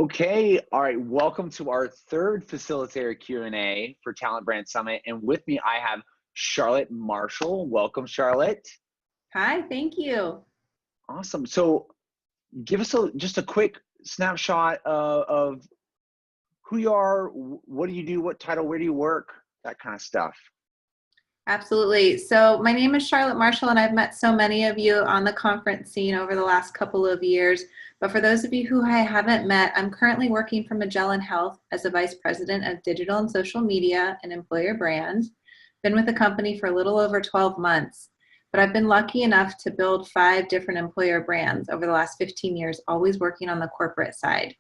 Okay, all right. Welcome to our third Facilitator Q&A for Talent Brand Summit. And with me, I have Charlotte Marshall. Welcome, Charlotte. Hi, thank you. Awesome. So give us just a quick snapshot of who you are, what do you do, what title, where do you work, that kind of stuff. Absolutely. So my name is Charlotte Marshall, and I've met so many of you on the conference scene over the last couple of years. But for those of you who I haven't met, I'm currently working for Magellan Health as a Vice President of Digital and Social Media and Employer Brand. Been with the company for a little over 12 months, but I've been lucky enough to build 5 different employer brands over the last 15 years, always working on the corporate side.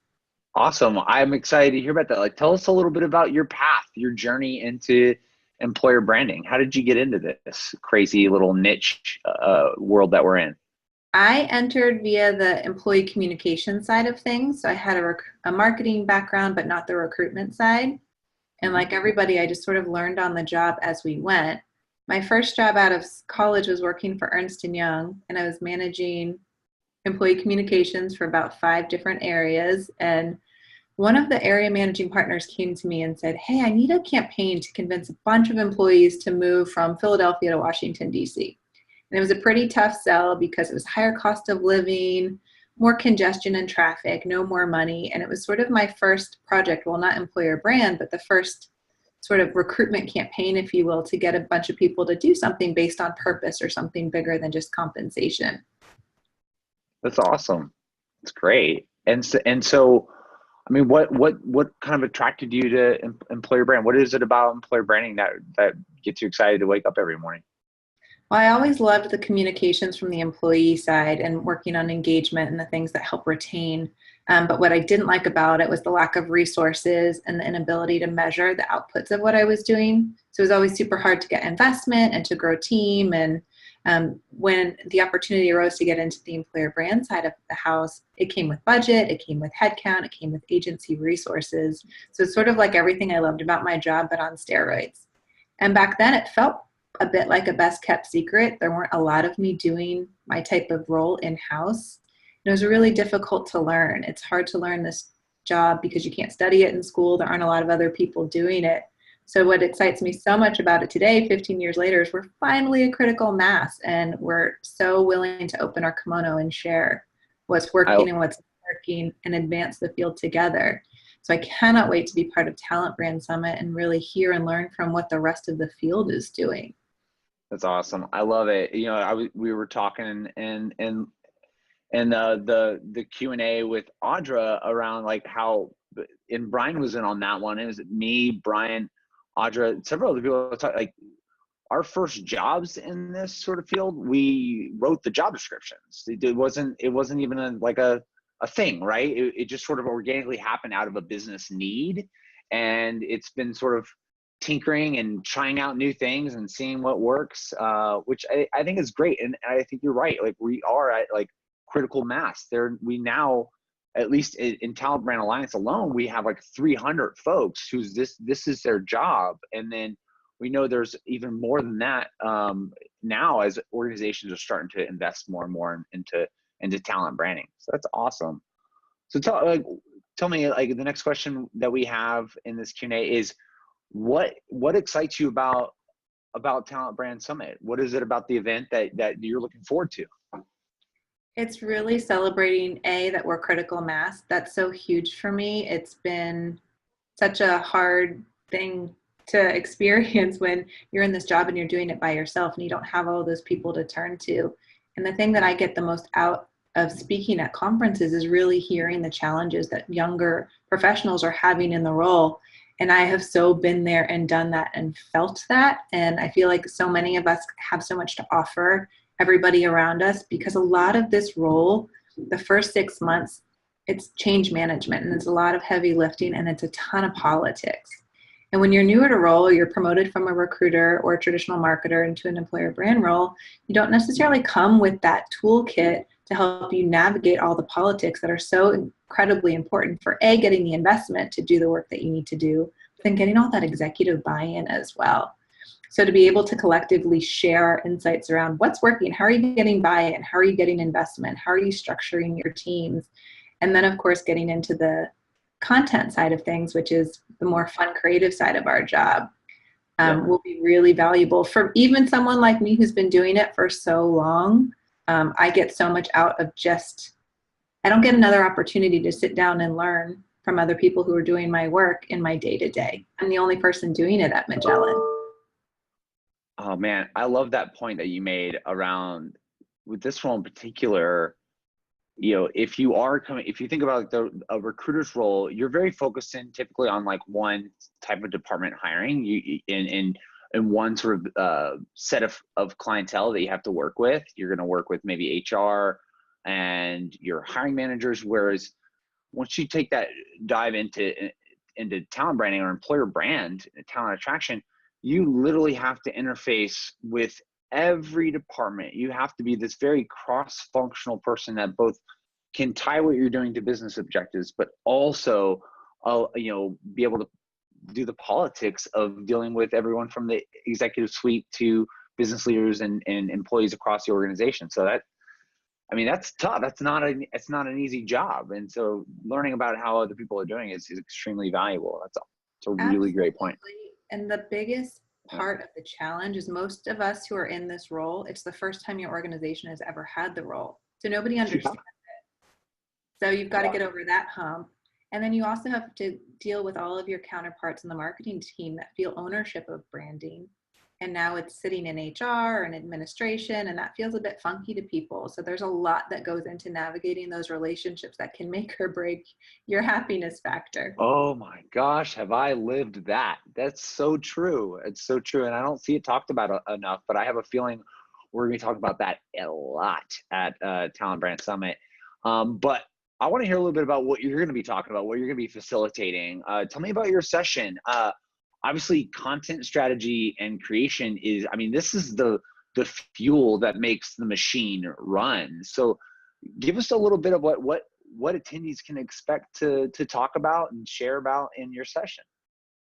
Awesome. I'm excited to hear about that. Like, tell us a little bit about your path, your journey into employer branding. How did you get into this crazy little niche world that we're in? I entered via the employee communication side of things. So I had a marketing background, but not the recruitment side. And like everybody, I just sort of learned on the job as we went. My first job out of college was working for Ernst & Young, and I was managing employee communications for about 5 different areas. And one of the area managing partners came to me and said, "Hey, I need a campaign to convince a bunch of employees to move from Philadelphia to Washington, D.C." And it was a pretty tough sell because it was higher cost of living, more congestion and traffic, no more money. And it was sort of my first project, well, not employer brand, but the first sort of recruitment campaign, if you will, to get a bunch of people to do something based on purpose or something bigger than just compensation. That's awesome. That's great. And so, I mean, what kind of attracted you to employer brand? What is it about employer branding that gets you excited to wake up every morning? Well, I always loved the communications from the employee side and working on engagement and the things that help retain. But what I didn't like about it was the lack of resources and the inability to measure the outputs of what I was doing. So it was always super hard to get investment and to grow team. And when the opportunity arose to get into the employer brand side of the house, it came with budget, it came with headcount, it came with agency resources. So it's sort of like everything I loved about my job, but on steroids. And back then it felt a bit like a best kept secret. There weren't a lot of me doing my type of role in-house. It was really difficult to learn. It's hard to learn this job because you can't study it in school. There aren't a lot of other people doing it. So what excites me so much about it today, 15 years later, is we're finally a critical mass, and we're so willing to open our kimono and share what's I working and what's not working and advance the field together. So I cannot wait to be part of Talent Brand Summit and really hear and learn from what the rest of the field is doing. That's awesome. I love it. You know, we were talking and the Q&A with Audra around like how, and Brian was in on that one. It was me, Brian, Audra, several other people talk, like our first jobs in this sort of field, we wrote the job descriptions. It wasn't even a thing, right? It just sort of organically happened out of a business need. And it's been sort of tinkering and trying out new things and seeing what works, which I think is great. And I think you're right. Like we are at like critical mass there. We now, at least in Talent Brand Alliance alone, we have like 300 folks who's this is their job. And then we know there's even more than that now as organizations are starting to invest more and more into talent branding. So that's awesome. So tell me, like, the next question that we have in this Q&A is, what excites you about Talent Brand Summit? What is it about the event that you're looking forward to? It's really celebrating that we're critical mass. That's so huge for me. It's been such a hard thing to experience when you're in this job and you're doing it by yourself and you don't have all those people to turn to. And the thing that I get the most out of speaking at conferences is really hearing the challenges that younger professionals are having in the role. And I have so been there and done that and felt that. And I feel like so many of us have so much to offer everybody around us, because a lot of this role, the first 6 months, it's change management, and it's a lot of heavy lifting, and it's a ton of politics. And when you're new at a role, you're promoted from a recruiter or a traditional marketer into an employer brand role, you don't necessarily come with that toolkit to help you navigate all the politics that are so incredibly important for getting the investment to do the work that you need to do, but then getting all that executive buy-in as well. So to be able to collectively share insights around what's working, how are you getting buy-in, how are you getting investment, how are you structuring your teams, and then of course getting into the content side of things, which is the more fun, creative side of our job, Yeah. will be really valuable for even someone like me who's been doing it for so long. I get so much out of I don't get another opportunity to sit down and learn from other people who are doing my work in my day to day. I'm the only person doing it at Magellan. Oh man, I love that point that you made around with this role in particular. If you think about like a recruiter's role, you're very focused in typically on like one type of department hiring, in one sort of set of clientele that you have to work with. You're going to work with maybe HR and your hiring managers. Whereas once you take that dive into talent branding or employer brand, talent attraction, you literally have to interface with every department. You have to be this very cross-functional person that both can tie what you're doing to business objectives, but also, be able to do the politics of dealing with everyone from the executive suite to business leaders and employees across the organization. So that's tough. It's not an easy job. And so learning about how other people are doing is extremely valuable. It's a really great point. And the biggest part of the challenge is most of us who are in this role, it's the first time your organization has ever had the role. So nobody understands it. So you've got to get over that hump. And then you also have to deal with all of your counterparts in the marketing team that feel ownership of branding. And now it's sitting in HR and administration, and that feels a bit funky to people. So there's a lot that goes into navigating those relationships that can make or break your happiness factor. Oh my gosh, have I lived that? That's so true. It's so true. And I don't see it talked about enough, but I have a feeling we're going to talk about that a lot at Talent Brand Summit. But I want to hear a little bit about what you're going to be talking about, what you're going to be facilitating. Tell me about your session. Obviously, content strategy and creation this is the fuel that makes the machine run. So give us a little bit of what attendees can expect to talk about and share about in your session.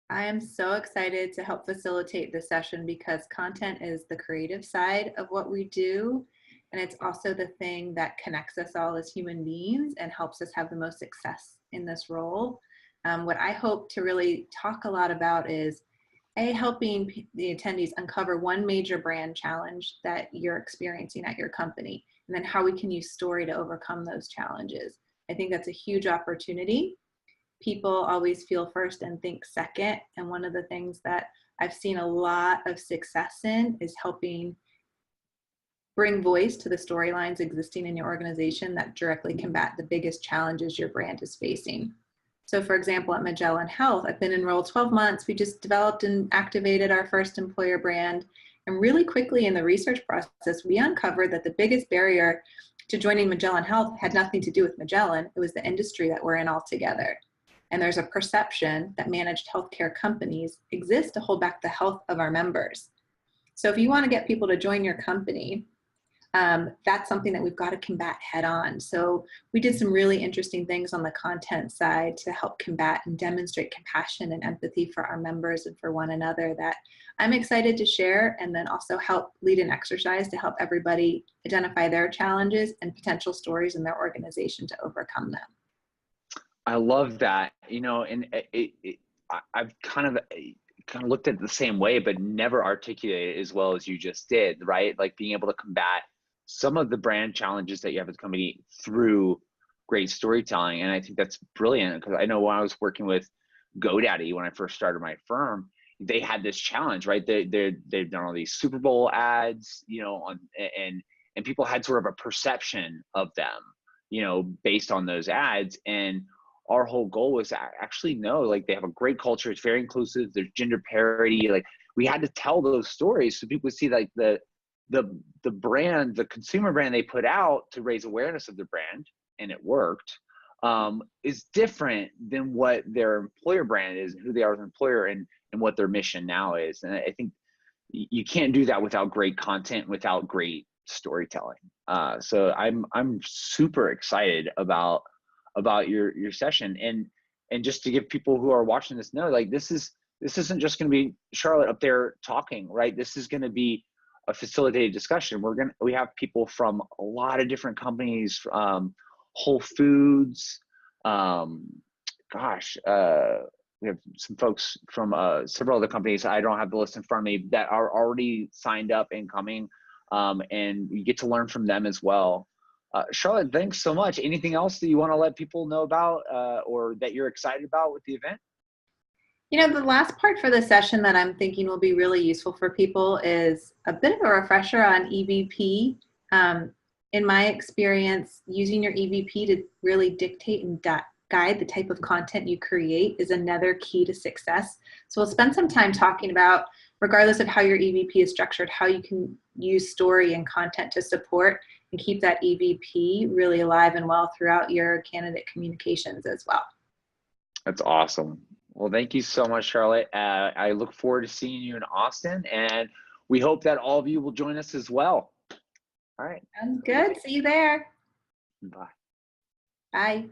I am so excited to help facilitate this session because content is the creative side of what we do. And it's also the thing that connects us all as human beings and helps us have the most success in this role. What I hope to really talk a lot about is helping the attendees uncover one major brand challenge that you're experiencing at your company, and then how we can use story to overcome those challenges. I think that's a huge opportunity. People always feel first and think second. And one of the things that I've seen a lot of success in is helping bring voice to the storylines existing in your organization that directly combat the biggest challenges your brand is facing. So for example, at Magellan Health, I've been enrolled 12 months. We just developed and activated our first employer brand. And really quickly in the research process, we uncovered that the biggest barrier to joining Magellan Health had nothing to do with Magellan. It was the industry that we're in altogether. And there's a perception that managed healthcare companies exist to hold back the health of our members. So if you want to get people to join your company, that's something that we've got to combat head on. So we did some really interesting things on the content side to help combat and demonstrate compassion and empathy for our members and for one another that I'm excited to share, and then also help lead an exercise to help everybody identify their challenges and potential stories in their organization to overcome them. I love that, and I've kind of looked at it the same way, but never articulated it as well as you just did, right? Like being able to combat some of the brand challenges that you have as a company through great storytelling. And I think that's brilliant, because I know when I was working with GoDaddy, when I first started my firm, they had this challenge, right? They've done all these Super Bowl ads, and people had sort of a perception of them, based on those ads. And our whole goal was to actually know, like, they have a great culture. It's very inclusive. There's gender parity. Like, we had to tell those stories so people see like the brand, the consumer brand they put out to raise awareness of the brand, and it worked, is different than what their employer brand is and who they are as an employer and what their mission now is. And I think you can't do that without great content, without great storytelling. So I'm super excited about your session. And just to give people who are watching this know, like, this isn't just going to be Charlotte up there talking, right? This is going to be a facilitated discussion. We have people from a lot of different companies, Whole Foods, gosh, we have some folks from several other companies. I don't have the list in front of me that are already signed up and coming, and you get to learn from them as well. Charlotte, thanks so much. Anything else that you want to let people know about or that you're excited about with the event? You know, the last part for the session that I'm thinking will be really useful for people is a bit of a refresher on EVP. In my experience, using your EVP to really dictate and guide the type of content you create is another key to success. So we'll spend some time talking about, regardless of how your EVP is structured, how you can use story and content to support and keep that EVP really alive and well throughout your candidate communications as well. That's awesome. Well, thank you so much, Charlotte. I look forward to seeing you in Austin, and we hope that all of you will join us as well. All right. Sounds good. See you there. Bye. Bye.